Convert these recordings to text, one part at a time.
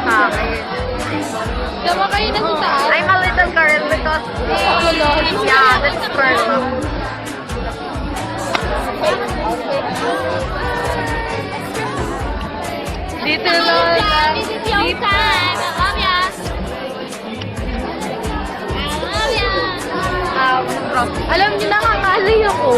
sa akin. Tama kayo na sa taas. I'm a little girl because yeah, that's perfect. Dito Lola. This is your time. I love ya. I love ya. Alam niyo, nakakali ako.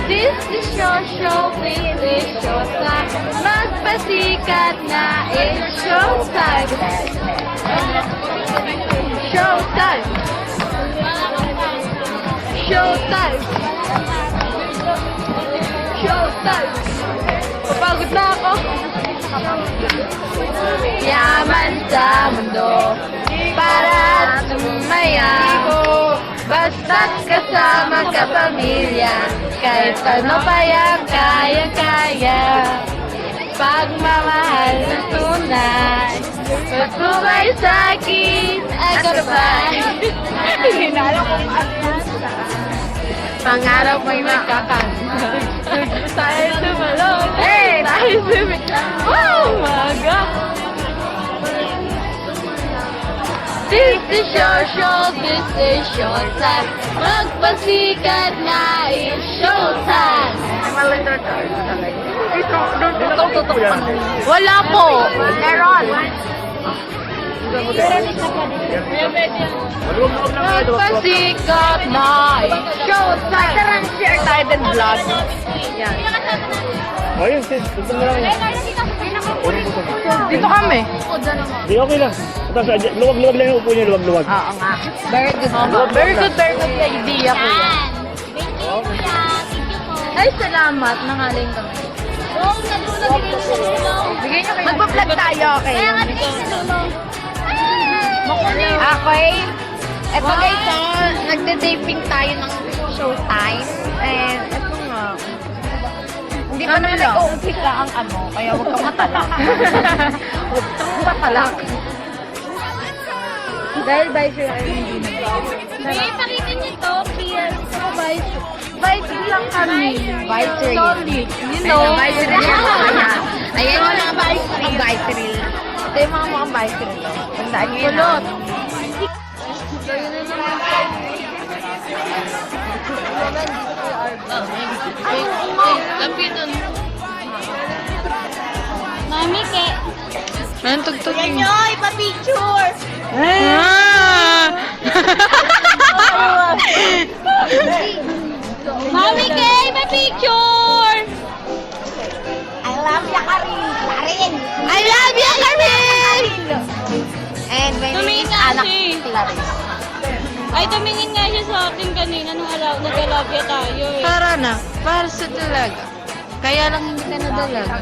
This is your show, it's showtime. Magpasikat na, it's showtime. Showtime. Showtime. Showtime. Pagod na ako. Yaman sa mundo para sumaya. Basta't kasama ka pamilya, kahit ano pa yan kaya-kaya. Pagmamahal na tunay, pagkumay sa'kin, ay gabay. Hindi na alam kung ano yan. Pangarap mo'y makakanta. Tayo sumalong, hey! Tayo sumalong. Oh my God! This is your show, this is your time. Magpasikat na, it's showtime. I'm a little girl. Wala po. Meron. Magpasikat na, it's showtime. Tara, share tayo din vlog. Yan. Ayun, sis. Gusto mo lang. Dito kami. Di, okay lang. Tapos, luwag-luwag lang yung upo niyo, luwag-luwag. Oo nga. Very good. Very good idea po yan. Thank you, kuya. Thank you po. Ay, salamat. Nangaling kami. Oh, nadulo. Bigay mo sa tulong. Bigyan nyo kayo. Magpa-vlog tayo, okay? Kaya nga, bigay sa tulong. Okay. Eto guys, nagde-taping tayo ng showtime. And eto nga. Hindi pa naman nag-uumpisa ang ano, kaya huwag kang matalak. Huwag kang matalak. Dahil Vice ay hindi na. May pakita niyo to, please. Vice lang kami. Vice Solid. You No, know. Vice reel. Ayan yung mga Vice reel. Ito yung mga Vice reel. Tandaan nyo yun. Kulot. Lapitan. Mami, ke. Anong tugtugin? Nyo, ipa-picture. Mami, ke, ipa-picture. I love ya, Karin. Karin. I love you, Karin! And my name Tumingin is nga Anak siya. Clarice. Ay, tumingin nga siya sa atin kanina nung nag-alabya tayo eh. Para na. Para sa talaga. Kaya lang hindi ka nadalaga.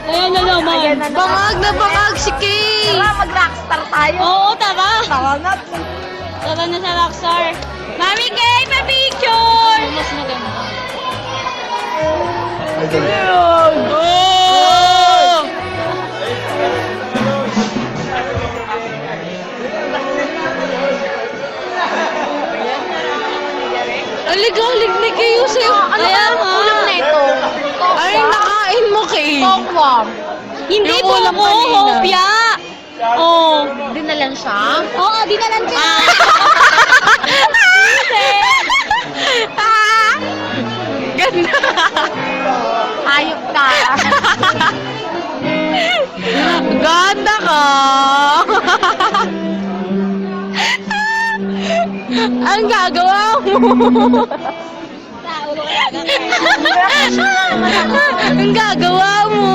Ayan na naman. Bangag na bangag si Kay! Tara, mag-rockstar tayo. Oo, tara. Tara na. Tara na sa Rockstar. Mami, ke, ipa-picture. Mas maganda. Oh! Aligalig ni kayo sa'yo. Kaya nga. Ulam na ito. Ay, nakain mo, Kay. Tokwa. Hindi Yung po ulam ako, kanina. hopya. Oh. Di na lang siya. Oo, di na lang siya. Ah! Ganda. Hayop ka. Ganda ka. Ang gagawa mo. Ang gagawa mo.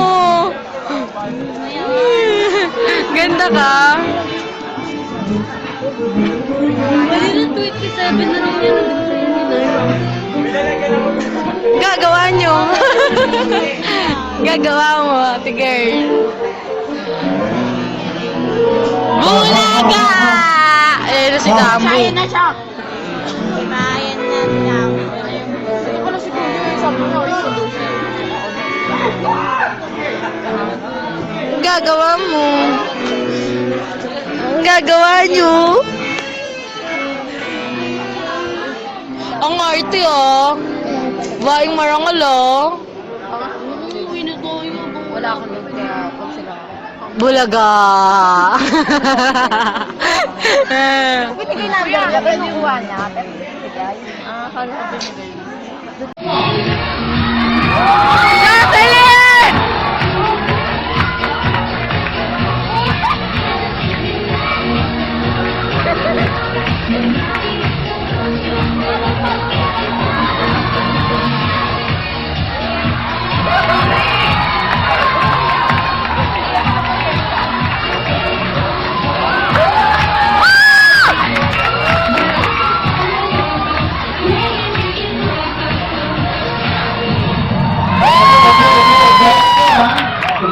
Ganda ka. Kanina 27 na rin yan. Gagawa nyo. Gagawa mo, ate girl. Bulaga! Eh, na si Tambo. Kaya na siya. Bayan na lang. Ano si Kuya? Sabi mo, Ang gagawa mo. Ang gagawa nyo. Ang arte, oh. Baing marangal, oh. Uwi na tayo. wala ako doon, kaya kung sila ako. Bulaga! Binigay number niya, pero nakuha niya. Pero binigay. Kala ko binigay. Jocelyn!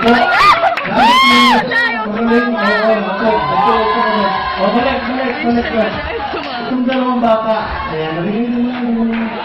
Balik. Itong dalawang bata. Ayan, nabigyan naman.